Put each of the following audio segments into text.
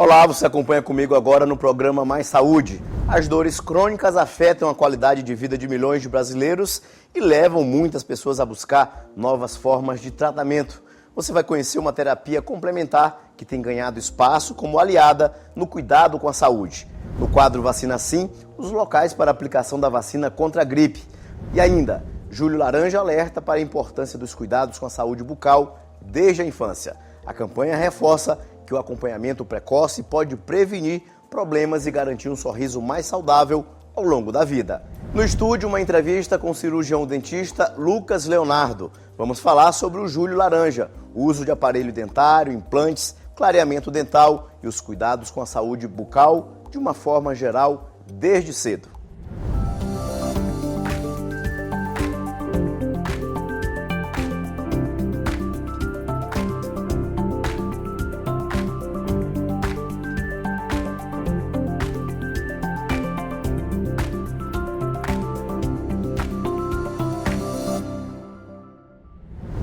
Olá, você acompanha comigo agora no programa Mais Saúde. As dores crônicas afetam a qualidade de vida de milhões de brasileiros e levam muitas pessoas a buscar novas formas de tratamento. Você vai conhecer uma terapia complementar que tem ganhado espaço como aliada no cuidado com a saúde. No quadro Vacina Sim, os locais para aplicação da vacina contra a gripe. E ainda, Júlio Laranja alerta para a importância dos cuidados com a saúde bucal desde a infância. A campanha reforça que o acompanhamento precoce pode prevenir problemas e garantir um sorriso mais saudável ao longo da vida. No estúdio, uma entrevista com o cirurgião dentista Lucas Leonardo. Vamos falar sobre o Júlio Laranja, o uso de aparelho dentário, implantes, clareamento dental e os cuidados com a saúde bucal de uma forma geral desde cedo.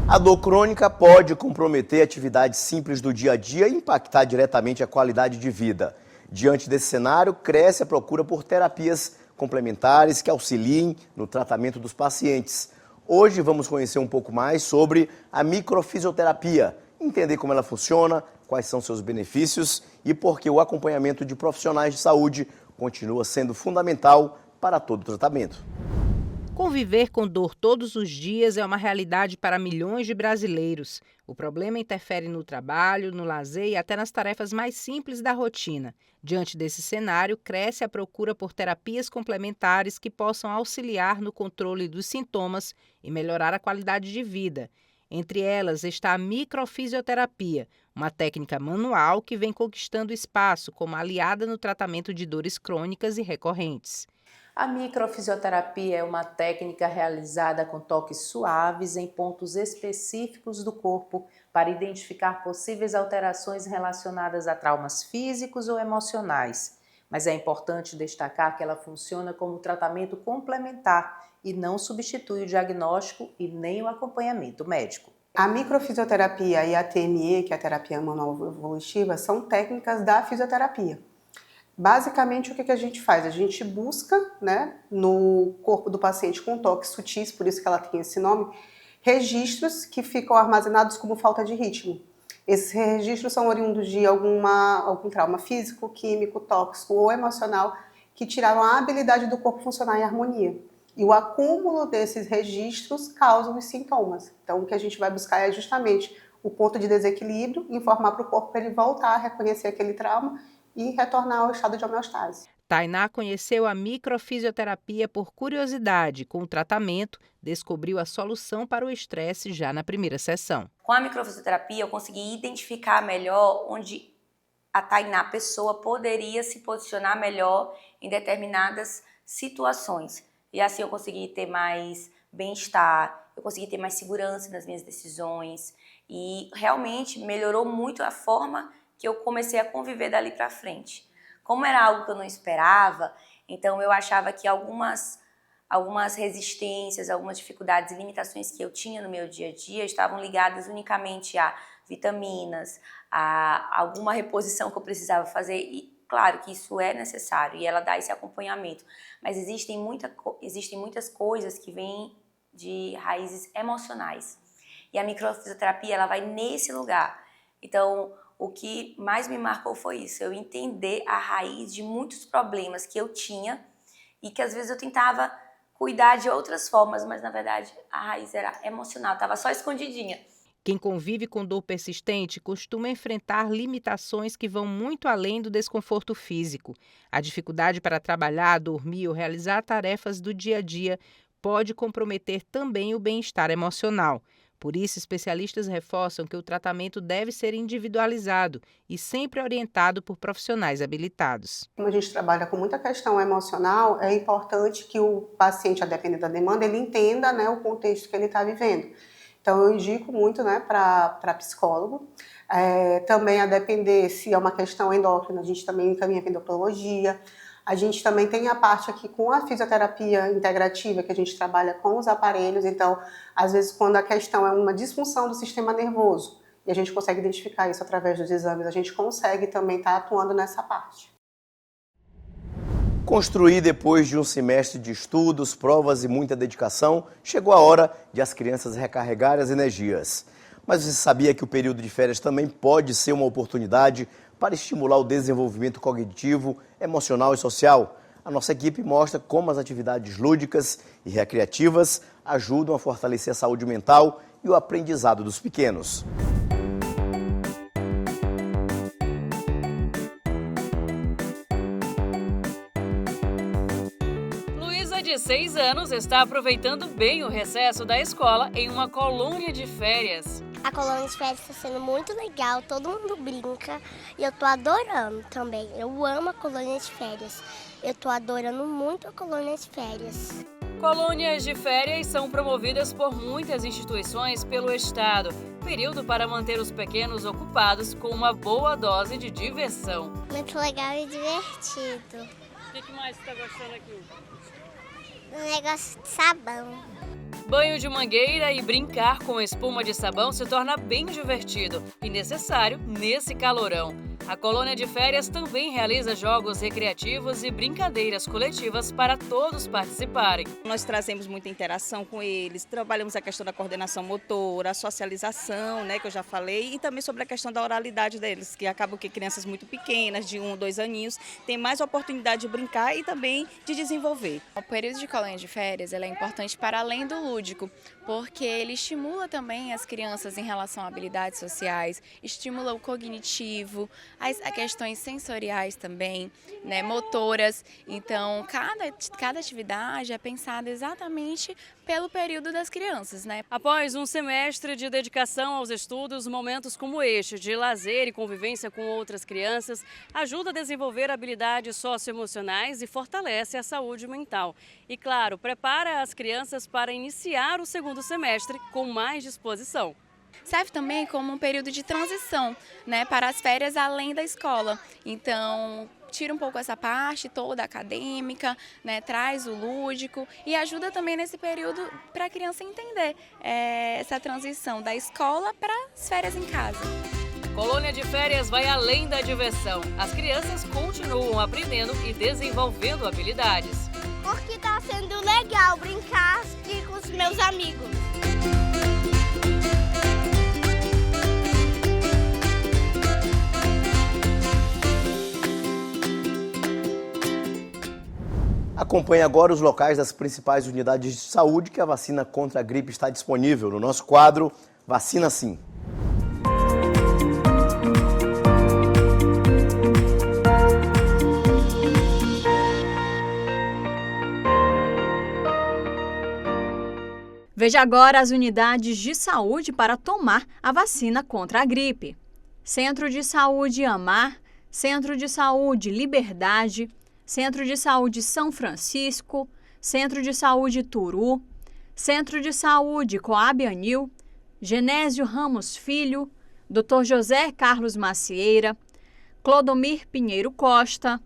A dor crônica pode comprometer atividades simples do dia a dia e impactar diretamente a qualidade de vida. Diante desse cenário, cresce a procura por terapias complementares que auxiliem no tratamento dos pacientes. Hoje vamos conhecer um pouco mais sobre a microfisioterapia, entender como ela funciona, quais são seus benefícios e por que o acompanhamento de profissionais de saúde continua sendo fundamental para todo tratamento. Conviver com dor todos os dias é uma realidade para milhões de brasileiros. O problema interfere no trabalho, no lazer e até nas tarefas mais simples da rotina. Diante desse cenário, cresce a procura por terapias complementares que possam auxiliar no controle dos sintomas e melhorar a qualidade de vida. Entre elas está a microfisioterapia, uma técnica manual que vem conquistando espaço como aliada no tratamento de dores crônicas e recorrentes. A microfisioterapia é uma técnica realizada com toques suaves em pontos específicos do corpo para identificar possíveis alterações relacionadas a traumas físicos ou emocionais. Mas é importante destacar que ela funciona como tratamento complementar e não substitui o diagnóstico e nem o acompanhamento médico. A microfisioterapia e a TME, que é a terapia manual evolutiva, são técnicas da fisioterapia. Basicamente, o que a gente faz? A gente busca, no corpo do paciente com toques sutis, por isso que ela tem esse nome, registros que ficam armazenados como falta de ritmo. Esses registros são oriundos de algum trauma físico, químico, tóxico ou emocional que tiraram a habilidade do corpo funcionar em harmonia. E o acúmulo desses registros causa os sintomas. Então, o que a gente vai buscar é justamente o ponto de desequilíbrio, informar para o corpo para ele voltar a reconhecer aquele trauma e retornar ao estado de homeostase. Tainá conheceu a microfisioterapia por curiosidade. Com o tratamento, descobriu a solução para o estresse já na primeira sessão. Com a microfisioterapia, eu consegui identificar melhor onde a Tainá pessoa poderia se posicionar melhor em determinadas situações. E assim eu consegui ter mais bem-estar, eu consegui ter mais segurança nas minhas decisões e realmente melhorou muito a forma que eu comecei a conviver dali para frente. Como era algo que eu não esperava, então eu achava que algumas resistências, algumas dificuldades e limitações que eu tinha no meu dia a dia estavam ligadas unicamente a vitaminas, a alguma reposição que eu precisava fazer. E claro que isso é necessário e ela dá esse acompanhamento, mas existem muitas coisas que vêm de raízes emocionais. E a microfisioterapia ela vai nesse lugar. Então, o que mais me marcou foi isso, eu entender a raiz de muitos problemas que eu tinha e que às vezes eu tentava cuidar de outras formas, mas na verdade a raiz era emocional, estava só escondidinha. Quem convive com dor persistente costuma enfrentar limitações que vão muito além do desconforto físico. A dificuldade para trabalhar, dormir ou realizar tarefas do dia a dia pode comprometer também o bem-estar emocional. Por isso, especialistas reforçam que o tratamento deve ser individualizado e sempre orientado por profissionais habilitados. Como a gente trabalha com muita questão emocional, é importante que o paciente, a depender da demanda, ele entenda, o contexto que ele está vivendo. Então, eu indico muito para psicólogo. Também, a depender se é uma questão endócrina, a gente também encaminha para endocrinologia. A gente também tem a parte aqui com a fisioterapia integrativa, que a gente trabalha com os aparelhos. Então, às vezes, quando a questão é uma disfunção do sistema nervoso e a gente consegue identificar isso através dos exames. A gente consegue também estar atuando nessa parte. Construir depois de um semestre de estudos, provas e muita dedicação, chegou a hora de as crianças recarregarem as energias. Mas você sabia que o período de férias também pode ser uma oportunidade para estimular o desenvolvimento cognitivo, emocional e social? A nossa equipe mostra como as atividades lúdicas e recreativas ajudam a fortalecer a saúde mental e o aprendizado dos pequenos. De 6 anos, está aproveitando bem o recesso da escola em uma colônia de férias. A colônia de férias está sendo muito legal, todo mundo brinca e eu tô adorando também. Eu amo a colônia de férias. Eu tô adorando muito a colônia de férias. Colônias de férias são promovidas por muitas instituições pelo Estado. Período para manter os pequenos ocupados com uma boa dose de diversão. Muito legal e divertido. O que mais você está gostando aqui? Um negócio de sabão. Banho de mangueira e brincar com espuma de sabão se torna bem divertido e necessário nesse calorão. A colônia de férias também realiza jogos recreativos e brincadeiras coletivas para todos participarem. Nós trazemos muita interação com eles, trabalhamos a questão da coordenação motora, a socialização, né, que eu já falei, e também sobre a questão da oralidade deles, que acabam que crianças muito pequenas, de 1 ou 2 aninhos, têm mais oportunidade de brincar e também de desenvolver. O período de colônia de férias é importante para além do lúdico, porque ele estimula também as crianças em relação a habilidades sociais, estimula o cognitivo, as questões sensoriais também, né, motoras. Então, cada atividade é pensada exatamente pelo período das crianças, né? Após um semestre de dedicação aos estudos, momentos como este, de lazer e convivência com outras crianças, ajuda a desenvolver habilidades socioemocionais e fortalece a saúde mental. E, claro, prepara as crianças para iniciar o segundo semestre com mais disposição. Serve também como um período de transição, né, para as férias além da escola. Então, tira um pouco essa parte toda acadêmica, né, traz o lúdico e ajuda também nesse período para a criança entender essa transição da escola para as férias em casa. Colônia de férias vai além da diversão. As crianças continuam aprendendo e desenvolvendo habilidades. Porque está sendo legal brincar aqui com os meus amigos. Acompanhe agora os locais das principais unidades de saúde que a vacina contra a gripe está disponível no nosso quadro Vacina Sim. Veja agora as unidades de saúde para tomar a vacina contra a gripe. Centro de Saúde Amar, Centro de Saúde Liberdade, Centro de Saúde São Francisco, Centro de Saúde Turu, Centro de Saúde Coab Anil, Genésio Ramos Filho, Dr. José Carlos Macieira, Clodomir Pinheiro Costa,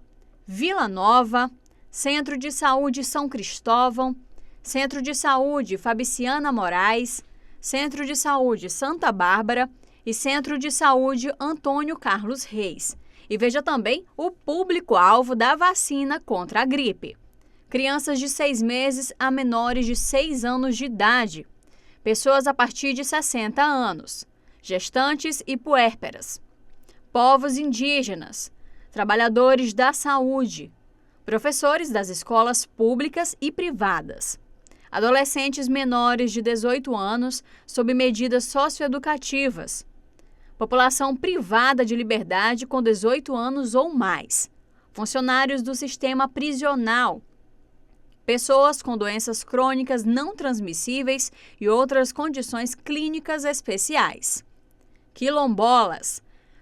Vila Nova, Centro de Saúde São Cristóvão, Centro de Saúde Fabriciana Moraes, Centro de Saúde Santa Bárbara e Centro de Saúde Antônio Carlos Reis. E veja também o público-alvo da vacina contra a gripe. Crianças de 6 meses a menores de 6 anos de idade. Pessoas a partir de 60 anos. Gestantes e puérperas. Povos indígenas. Trabalhadores da saúde. Professores das escolas públicas e privadas. Adolescentes menores de 18 anos sob medidas socioeducativas. População privada de liberdade com 18 anos ou mais. Funcionários do sistema prisional. Pessoas com doenças crônicas não transmissíveis e outras condições clínicas especiais. Quilombolas.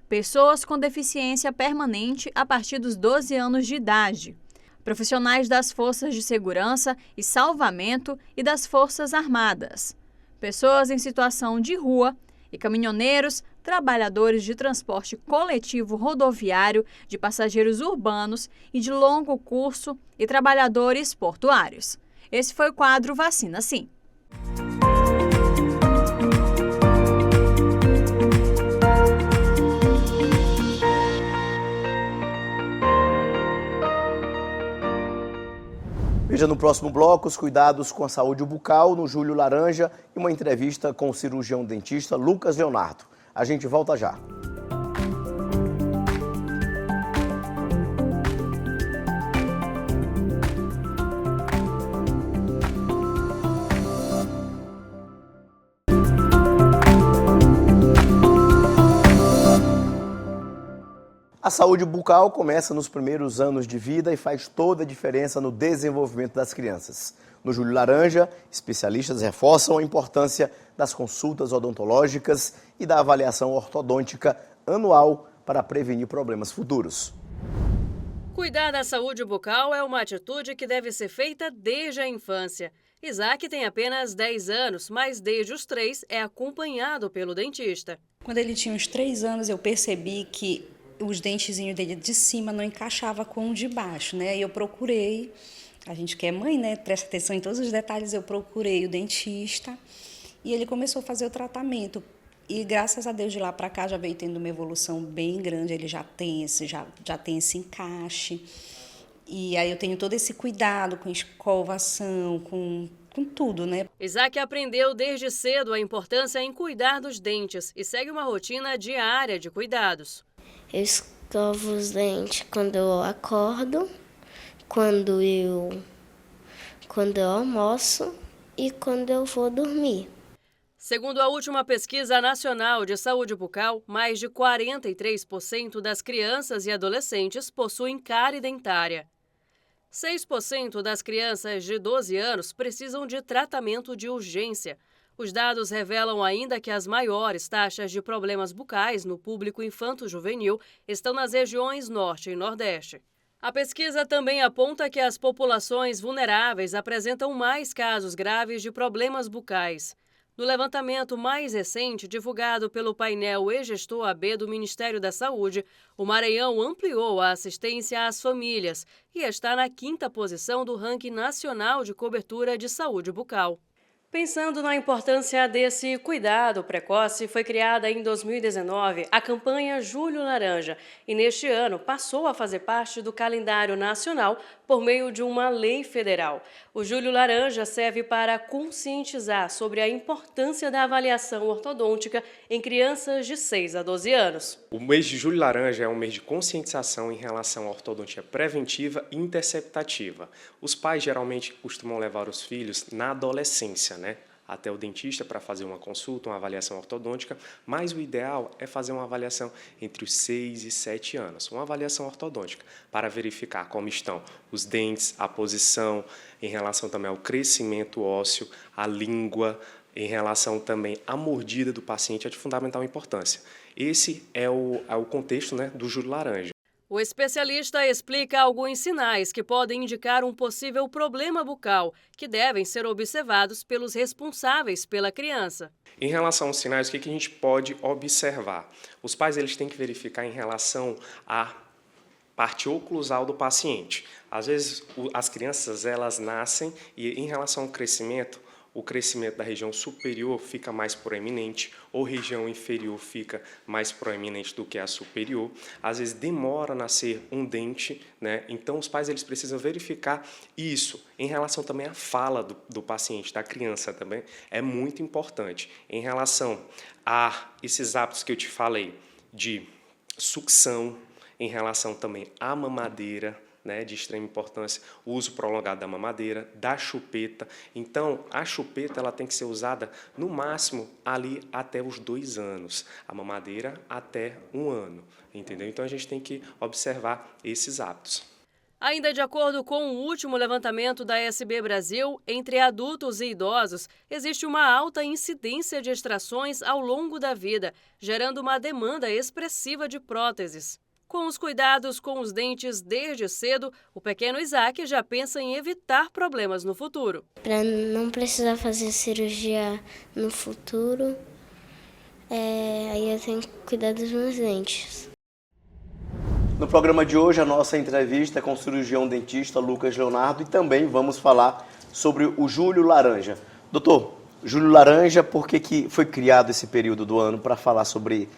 Pessoas com deficiência permanente a partir dos 12 anos de idade. Profissionais das Forças de Segurança e Salvamento e das Forças Armadas. Pessoas em situação de rua e caminhoneiros, trabalhadores de transporte coletivo rodoviário, de passageiros urbanos e de longo curso e trabalhadores portuários. Esse foi o quadro Vacina Sim. Veja no próximo bloco os cuidados com a saúde bucal no Júlio Laranja e uma entrevista com o cirurgião dentista Lucas Leonardo. A gente volta já. A saúde bucal começa nos primeiros anos de vida e faz toda a diferença no desenvolvimento das crianças. No Júlio Laranja, especialistas reforçam a importância das consultas odontológicas e da avaliação ortodôntica anual para prevenir problemas futuros. Cuidar da saúde bucal é uma atitude que deve ser feita desde a infância. Isaac tem apenas 10 anos, mas desde os 3 é acompanhado pelo dentista. Quando ele tinha uns 3 anos, eu percebi que os dentezinhos dele de cima não encaixavam com o de baixo, né? E eu procurei, a gente que é mãe, né? Presta atenção em todos os detalhes, eu procurei o dentista e ele começou a fazer o tratamento. E graças a Deus, de lá para cá, já veio tendo uma evolução bem grande, ele já tem esse encaixe. E aí eu tenho todo esse cuidado com escovação, com tudo, né? Isaac aprendeu desde cedo a importância em cuidar dos dentes e segue uma rotina diária de cuidados. Eu escovo os dentes quando eu acordo, quando eu almoço e quando eu vou dormir. Segundo a última pesquisa nacional de saúde bucal, mais de 43% das crianças e adolescentes possuem cárie dentária. 6% das crianças de 12 anos precisam de tratamento de urgência. Os dados revelam ainda que as maiores taxas de problemas bucais no público infanto-juvenil estão nas regiões Norte e Nordeste. A pesquisa também aponta que as populações vulneráveis apresentam mais casos graves de problemas bucais. No levantamento mais recente, divulgado pelo painel E-Gestor AB do Ministério da Saúde, o Maranhão ampliou a assistência às famílias e está na 5ª posição do ranking nacional de cobertura de saúde bucal. Pensando na importância desse cuidado precoce, foi criada em 2019 a campanha Júlio Laranja e neste ano passou a fazer parte do calendário nacional por meio de uma lei federal. O Júlio Laranja serve para conscientizar sobre a importância da avaliação ortodôntica em crianças de 6 a 12 anos. O mês de Júlio Laranja é um mês de conscientização em relação à ortodontia preventiva e interceptativa. Os pais geralmente costumam levar os filhos na adolescência, até o dentista para fazer uma consulta, uma avaliação ortodôntica, mas o ideal é fazer uma avaliação entre os 6 e 7 anos, uma avaliação ortodôntica, para verificar como estão os dentes, a posição, em relação também ao crescimento ósseo, a língua, em relação também à mordida do paciente, é de fundamental importância. Esse é o contexto do Júlio Laranja. O especialista explica alguns sinais que podem indicar um possível problema bucal, que devem ser observados pelos responsáveis pela criança. Em relação aos sinais, o que a gente pode observar? Os pais têm que verificar em relação à parte oclusal do paciente. Às vezes, as crianças nascem e, em relação ao crescimento, o crescimento da região superior fica mais proeminente, ou região inferior fica mais proeminente do que a superior. Às vezes demora a nascer um dente, Então os pais precisam verificar isso. Em relação também à fala do paciente, da criança também, é muito importante. Em relação a esses hábitos que eu te falei, de sucção, em relação também à mamadeira, de extrema importância, o uso prolongado da mamadeira, da chupeta. Então, a chupeta tem que ser usada no máximo ali até os 2 anos, a mamadeira até 1 ano, entendeu? Então, a gente tem que observar esses hábitos. Ainda de acordo com o último levantamento da SB Brasil, entre adultos e idosos, existe uma alta incidência de extrações ao longo da vida, gerando uma demanda expressiva de próteses. Com os cuidados com os dentes desde cedo, o pequeno Isaac já pensa em evitar problemas no futuro. Para não precisar fazer cirurgia no futuro, aí eu tenho que cuidar dos meus dentes. No programa de hoje, a nossa entrevista é com o cirurgião dentista Lucas Leonardo e também vamos falar sobre o Júlio Laranja. Doutor, Júlio Laranja, por que foi criado esse período do ano para falar sobre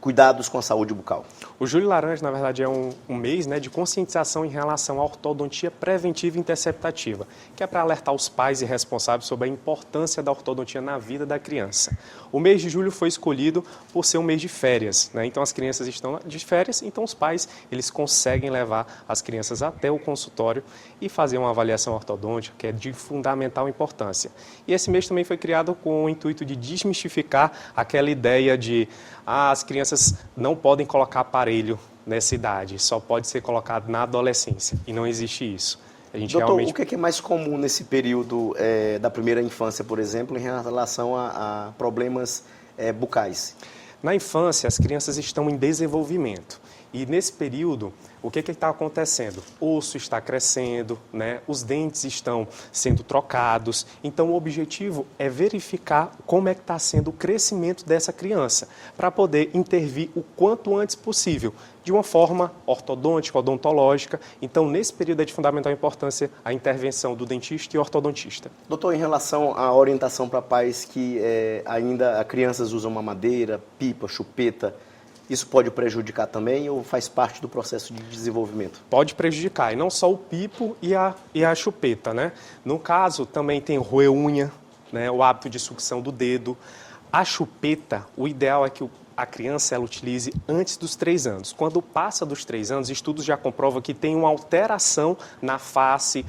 cuidados com a saúde bucal? O Julho Laranja, na verdade, é um mês, né, de conscientização em relação à ortodontia preventiva e interceptativa, que é para alertar os pais e responsáveis sobre a importância da ortodontia na vida da criança. O mês de julho foi escolhido por ser um mês de férias, né? Então as crianças estão de férias, então os pais eles conseguem levar as crianças até o consultório e fazer uma avaliação ortodôntica, que é de fundamental importância. E esse mês também foi criado com o intuito de desmistificar aquela ideia de as crianças não podem colocar aparelho nessa idade, só pode ser colocado na adolescência, e não existe isso. A gente Doutor, realmente... o que é mais comum nesse período da primeira infância, por exemplo, em relação a problemas bucais? Na infância, as crianças estão em desenvolvimento. E nesse período, o que está acontecendo? O osso está crescendo, né? Os dentes estão sendo trocados. Então, o objetivo é verificar como é que está sendo o crescimento dessa criança, para poder intervir o quanto antes possível, de uma forma ortodôntica, odontológica. Então, nesse período é de fundamental importância a intervenção do dentista e ortodontista. Doutor, em relação à orientação para pais que ainda crianças usam mamadeira, pipa, chupeta, isso pode prejudicar também ou faz parte do processo de desenvolvimento? Pode prejudicar, e não só o pipo e a chupeta, né? No caso, também tem roer unha, né? O hábito de sucção do dedo. A chupeta, o ideal é que a criança ela utilize antes dos 3 anos. Quando passa dos 3 anos, estudos já comprovam que tem uma alteração na face,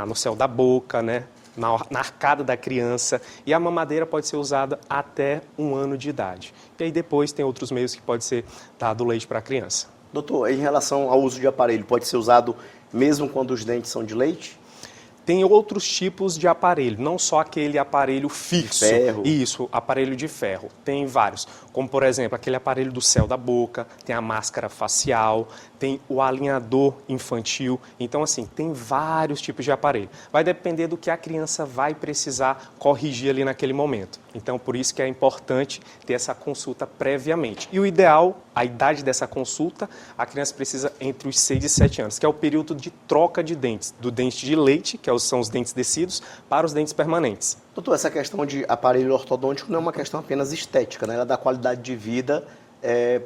no céu da boca, né? Na arcada da criança, e a mamadeira pode ser usada até 1 ano de idade. E aí depois tem outros meios que pode ser dado leite para a criança. Doutor, em relação ao uso de aparelho, pode ser usado mesmo quando os dentes são de leite? Tem outros tipos de aparelho, não só aquele aparelho fixo. De ferro? Isso, aparelho de ferro. Tem vários, como por exemplo, aquele aparelho do céu da boca, tem a máscara facial, tem o alinhador infantil. Então, assim, tem vários tipos de aparelho. Vai depender do que a criança vai precisar corrigir ali naquele momento. Então, por isso que é importante ter essa consulta previamente. E o ideal, a idade dessa consulta, a criança precisa entre os 6 e 7 anos, que é o período de troca de dentes, do dente de leite, que são os dentes descidos, para os dentes permanentes. Doutor, essa questão de aparelho ortodôntico não é uma questão apenas estética, né? Ela dá qualidade de vida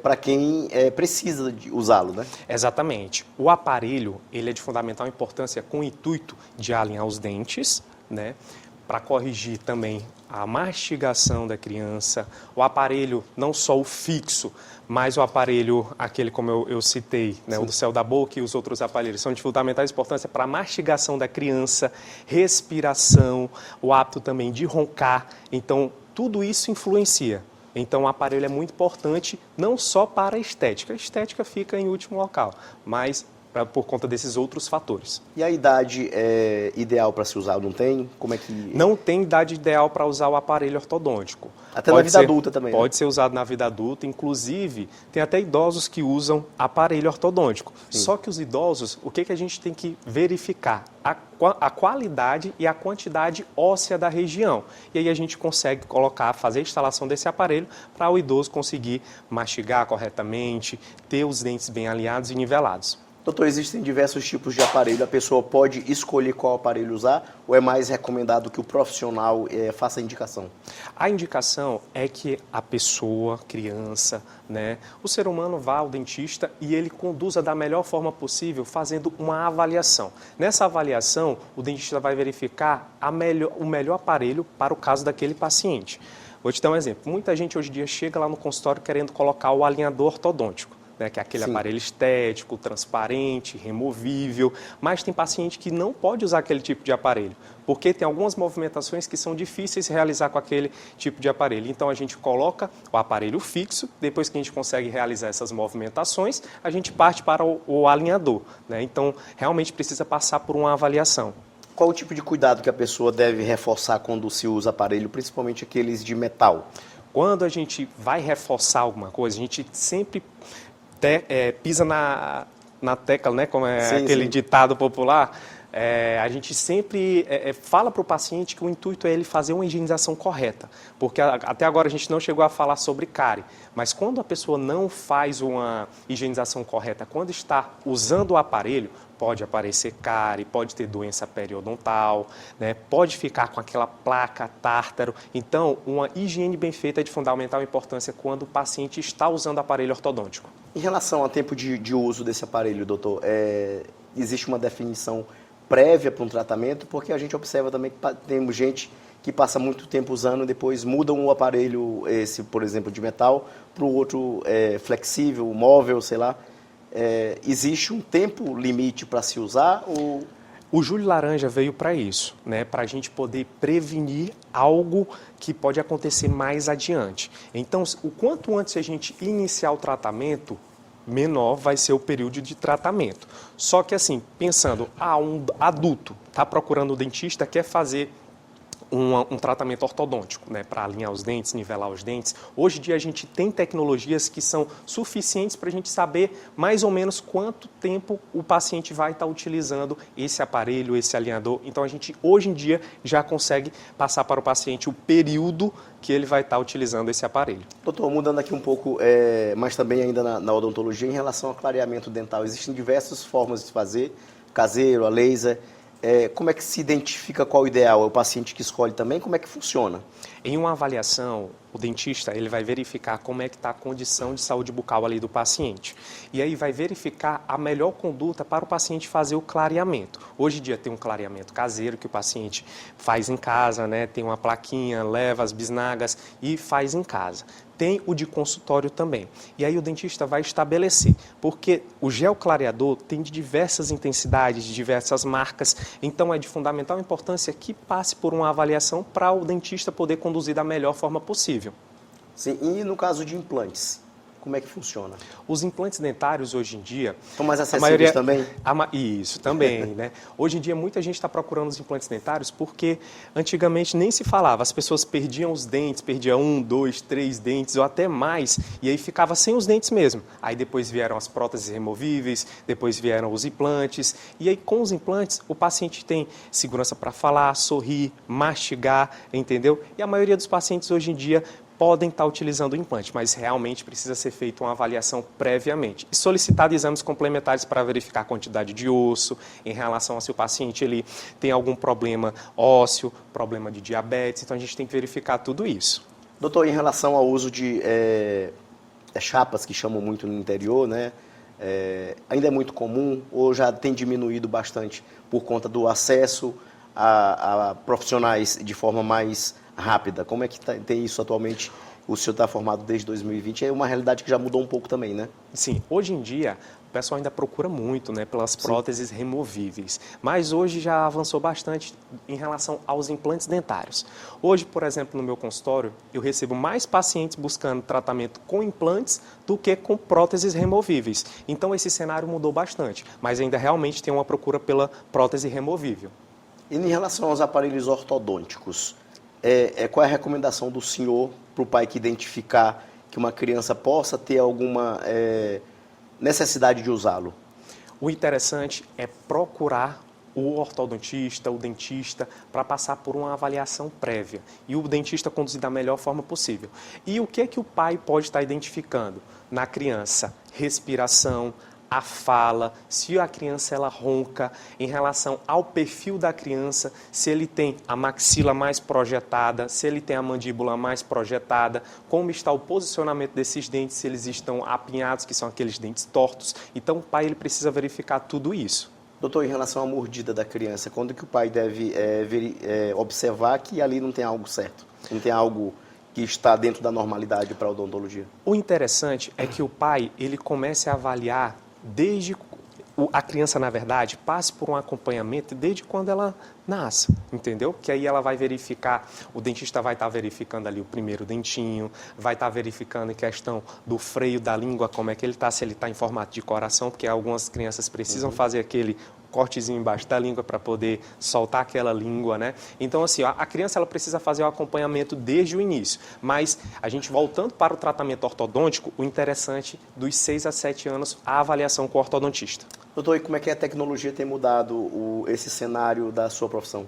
para quem precisa de usá-lo, né? Exatamente. O aparelho, ele é de fundamental importância com o intuito de alinhar os dentes, né? Para corrigir também a mastigação da criança. O aparelho, não só o fixo, mas o aparelho, aquele como eu citei, né, o do céu da boca e os outros aparelhos, são de fundamental importância para a mastigação da criança, respiração, o hábito também de roncar. Então, tudo isso influencia. Então, o aparelho é muito importante, não só para a estética. A estética fica em último local, mas por conta desses outros fatores. E a idade ideal para se usar, não tem? Como é que... Não tem idade ideal para usar o aparelho ortodôntico. Até na vida adulta também, né? Pode ser usado na vida adulta, inclusive tem até idosos que usam aparelho ortodôntico. Sim. Só que os idosos, o que a gente tem que verificar? A qualidade e a quantidade óssea da região. E aí a gente consegue fazer a instalação desse aparelho para o idoso conseguir mastigar corretamente, ter os dentes bem alinhados e nivelados. Doutor, existem diversos tipos de aparelho. A pessoa pode escolher qual aparelho usar ou é mais recomendado que o profissional faça a indicação? A indicação é que a pessoa, criança, né, o ser humano vá ao dentista e ele conduza da melhor forma possível fazendo uma avaliação. Nessa avaliação, o dentista vai verificar o melhor aparelho para o caso daquele paciente. Vou te dar um exemplo. Muita gente hoje em dia chega lá no consultório querendo colocar o alinhador ortodôntico, né, que é aquele aparelho estético, transparente, removível, mas tem paciente que não pode usar aquele tipo de aparelho, porque tem algumas movimentações que são difíceis de realizar com aquele tipo de aparelho. Então, a gente coloca o aparelho fixo, depois que a gente consegue realizar essas movimentações, a gente parte para o alinhador, né? Então, realmente precisa passar por uma avaliação. Qual o tipo de cuidado que a pessoa deve reforçar quando se usa aparelho, principalmente aqueles de metal? Quando a gente vai reforçar alguma coisa, a gente sempre pisa na tecla, né? Como é aquele ditado popular, a gente sempre fala para o paciente que o intuito é ele fazer uma higienização correta, porque até agora a gente não chegou a falar sobre cárie, mas quando a pessoa não faz uma higienização correta, quando está usando o aparelho, pode aparecer cárie, pode ter doença periodontal, né? Pode ficar com aquela placa tártaro. Então, uma higiene bem feita é de fundamental importância quando o paciente está usando aparelho ortodôntico. Em relação ao tempo de uso desse aparelho, doutor, existe uma definição prévia para um tratamento? Porque a gente observa também que temos gente que passa muito tempo usando e depois mudam o aparelho, esse, por exemplo, de metal, para o outro flexível, móvel, sei lá. Existe um tempo limite para se usar? Ou... O Júlio Laranja veio para isso, né? Para a gente poder prevenir algo que pode acontecer mais adiante. Então, o quanto antes a gente iniciar o tratamento, menor vai ser o período de tratamento. Só que assim, pensando, um adulto está procurando o dentista, quer fazer um tratamento ortodôntico, né, para alinhar os dentes, nivelar os dentes. Hoje em dia a gente tem tecnologias que são suficientes para a gente saber mais ou menos quanto tempo o paciente vai estar utilizando esse aparelho, esse alinhador. Então a gente hoje em dia já consegue passar para o paciente o período que ele vai estar utilizando esse aparelho. Doutor, mudando aqui um pouco, mas também ainda na odontologia, em relação ao clareamento dental, existem diversas formas de fazer, caseiro, a laser. Como é que se identifica qual o ideal? É o paciente que escolhe também? Como é que funciona? Em uma avaliação, o dentista ele vai verificar como é que está a condição de saúde bucal ali do paciente. E aí vai verificar a melhor conduta para o paciente fazer o clareamento. Hoje em dia tem um clareamento caseiro que o paciente faz em casa, né? Tem uma plaquinha, leva as bisnagas e faz em casa. Tem o de consultório também. E aí o dentista vai estabelecer, porque o gel clareador tem de diversas intensidades, de diversas marcas, então é de fundamental importância que passe por uma avaliação para o dentista poder conduzir da melhor forma possível. Sim, e no caso de implantes, como é que funciona? Os implantes dentários hoje em dia... São mais acessíveis também? Isso, também, né? Hoje em dia muita gente está procurando os implantes dentários porque antigamente nem se falava, as pessoas perdiam os dentes, perdiam 1, 2, 3 dentes ou até mais, e aí ficava sem os dentes mesmo. Aí depois vieram as próteses removíveis, depois vieram os implantes, e aí com os implantes o paciente tem segurança para falar, sorrir, mastigar, entendeu? E a maioria dos pacientes hoje em dia podem estar utilizando o implante, mas realmente precisa ser feita uma avaliação previamente. E solicitado exames complementares para verificar a quantidade de osso, em relação a se o paciente ele tem algum problema ósseo, problema de diabetes, então a gente tem que verificar tudo isso. Doutor, em relação ao uso de chapas, que chamam muito no interior, né? Ainda é muito comum ou já tem diminuído bastante por conta do acesso a profissionais de forma mais rápida? Como é que tem isso atualmente? O senhor está formado desde 2020, é uma realidade que já mudou um pouco também, né? Sim, hoje em dia o pessoal ainda procura muito, né, pelas próteses removíveis, mas hoje já avançou bastante em relação aos implantes dentários. Hoje, por exemplo, no meu consultório, eu recebo mais pacientes buscando tratamento com implantes do que com próteses removíveis. Então esse cenário mudou bastante, mas ainda realmente tem uma procura pela prótese removível. E em relação aos aparelhos ortodônticos, qual é a recomendação do senhor para o pai que identificar que uma criança possa ter alguma necessidade de usá-lo? O interessante é procurar o ortodontista, o dentista, para passar por uma avaliação prévia e o dentista conduzir da melhor forma possível. E o que é que o pai pode estar identificando na criança? Respiração, a fala, se a criança ela ronca, em relação ao perfil da criança, se ele tem a maxila mais projetada, se ele tem a mandíbula mais projetada, como está o posicionamento desses dentes, se eles estão apinhados, que são aqueles dentes tortos. Então o pai ele precisa verificar tudo isso. Doutor, em relação à mordida da criança, quando que o pai deve observar que ali não tem algo certo, não tem algo que está dentro da normalidade para a odontologia? O interessante é que o pai ele comece a avaliar desde a criança, na verdade, passe por um acompanhamento desde quando ela nasce, entendeu? Que aí ela vai verificar, o dentista vai estar verificando ali o primeiro dentinho, vai estar verificando a questão do freio da língua, como é que ele está, se ele está em formato de coração, porque algumas crianças precisam fazer aquele cortezinho embaixo da língua para poder soltar aquela língua, né? Então, assim, a criança ela precisa fazer o acompanhamento desde o início. Mas a gente voltando para o tratamento ortodôntico, o interessante dos 6 a 7 anos, a avaliação com o ortodontista. Doutor, e como é que a tecnologia tem mudado esse cenário da sua profissão?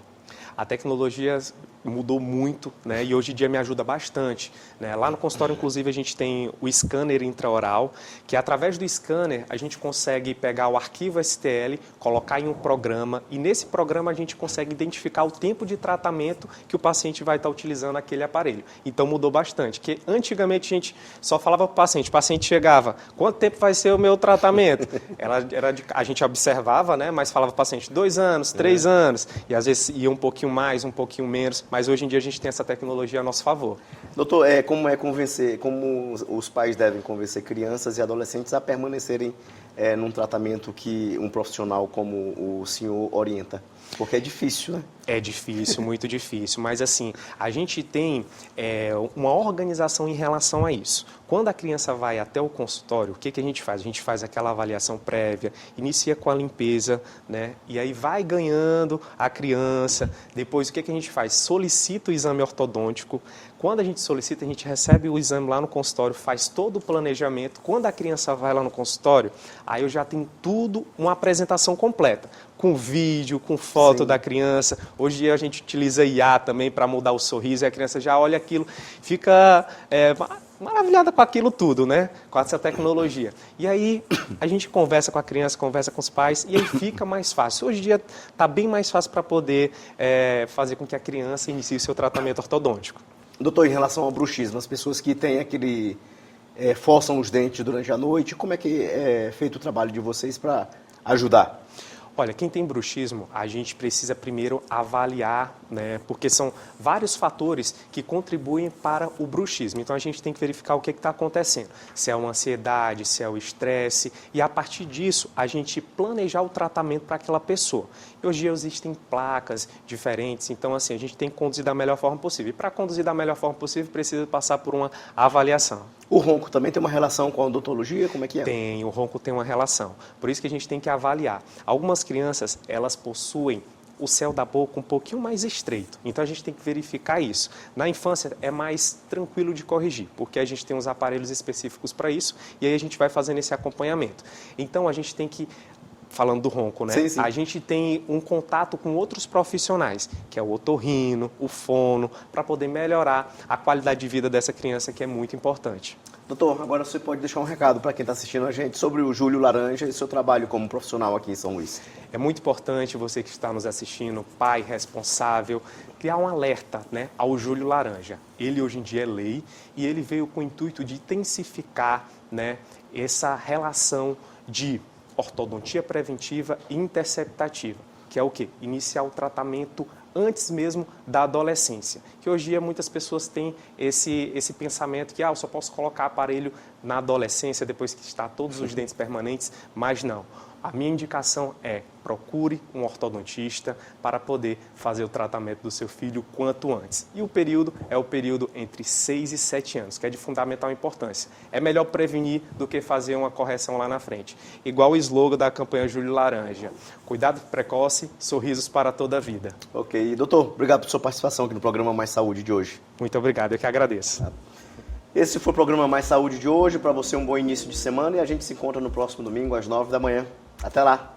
A tecnologia mudou muito, né? E hoje em dia me ajuda bastante, né? Lá no consultório, inclusive, a gente tem o scanner intraoral, que através do scanner a gente consegue pegar o arquivo STL, colocar em um programa e nesse programa a gente consegue identificar o tempo de tratamento que o paciente vai estar utilizando aquele aparelho. Então mudou bastante, porque antigamente a gente só falava para o paciente chegava, quanto tempo vai ser o meu tratamento? A gente observava, né? Mas falava para o paciente 2 anos, 3 anos, e às vezes ia um pouquinho mais, um pouquinho menos, mas hoje em dia a gente tem essa tecnologia a nosso favor. Doutor, como os pais devem convencer crianças e adolescentes a permanecerem num tratamento que um profissional como o senhor orienta? Porque é difícil, né? É difícil, muito difícil, mas assim, a gente tem uma organização em relação a isso. Quando a criança vai até o consultório, o que a gente faz? A gente faz aquela avaliação prévia, inicia com a limpeza, né? E aí vai ganhando a criança, depois o que a gente faz? Solicita o exame ortodôntico. Quando a gente solicita, a gente recebe o exame lá no consultório, faz todo o planejamento. Quando a criança vai lá no consultório, aí eu já tenho tudo, uma apresentação completa, com vídeo, com foto da criança. Hoje a gente utiliza IA também para mudar o sorriso, e a criança já olha aquilo, fica maravilhada com aquilo tudo, né? Com essa tecnologia. E aí a gente conversa com a criança, conversa com os pais, e aí fica mais fácil. Hoje em dia está bem mais fácil para poder fazer com que a criança inicie o seu tratamento ortodôntico. Doutor, em relação ao bruxismo, as pessoas que têm forçam os dentes durante a noite, como é que é feito o trabalho de vocês para ajudar? Olha, quem tem bruxismo, a gente precisa primeiro avaliar, né? Porque são vários fatores que contribuem para o bruxismo. Então a gente tem que verificar o que está acontecendo. Se é uma ansiedade, se é o estresse, e a partir disso a gente planejar o tratamento para aquela pessoa. E hoje existem placas diferentes, então assim, a gente tem que conduzir da melhor forma possível. E para conduzir da melhor forma possível, precisa passar por uma avaliação. O ronco também tem uma relação com a odontologia? Como é que é? Tem, o ronco tem uma relação. Por isso que a gente tem que avaliar. Algumas crianças, elas possuem o céu da boca um pouquinho mais estreito. Então a gente tem que verificar isso. Na infância é mais tranquilo de corrigir, porque a gente tem uns aparelhos específicos para isso e aí a gente vai fazendo esse acompanhamento. Então a gente tem que, falando do ronco, né? Sim, sim. A gente tem um contato com outros profissionais, que é o otorrino, o fono, para poder melhorar a qualidade de vida dessa criança, que é muito importante. Doutor, agora você pode deixar um recado para quem está assistindo a gente sobre o Júlio Laranja e seu trabalho como profissional aqui em São Luís. É muito importante você que está nos assistindo, pai responsável, criar um alerta, né, ao Júlio Laranja. Ele hoje em dia é lei e ele veio com o intuito de intensificar, né, essa relação de ortodontia preventiva e interceptativa, que é o quê? Iniciar o tratamento antes mesmo da adolescência. Que hoje em dia muitas pessoas têm esse pensamento que eu só posso colocar aparelho na adolescência depois que está todos os dentes permanentes, mas não. A minha indicação é procure um ortodontista para poder fazer o tratamento do seu filho quanto antes. E o período é o período entre 6 e 7 anos, que é de fundamental importância. É melhor prevenir do que fazer uma correção lá na frente. Igual o slogan da campanha Júlio Laranja. Cuidado precoce, sorrisos para toda a vida. Ok. Doutor, obrigado por sua participação aqui no programa Mais Saúde de hoje. Muito obrigado, eu que agradeço. Esse foi o programa Mais Saúde de hoje. Para você, um bom início de semana e a gente se encontra no próximo domingo às 9 da manhã. Até lá!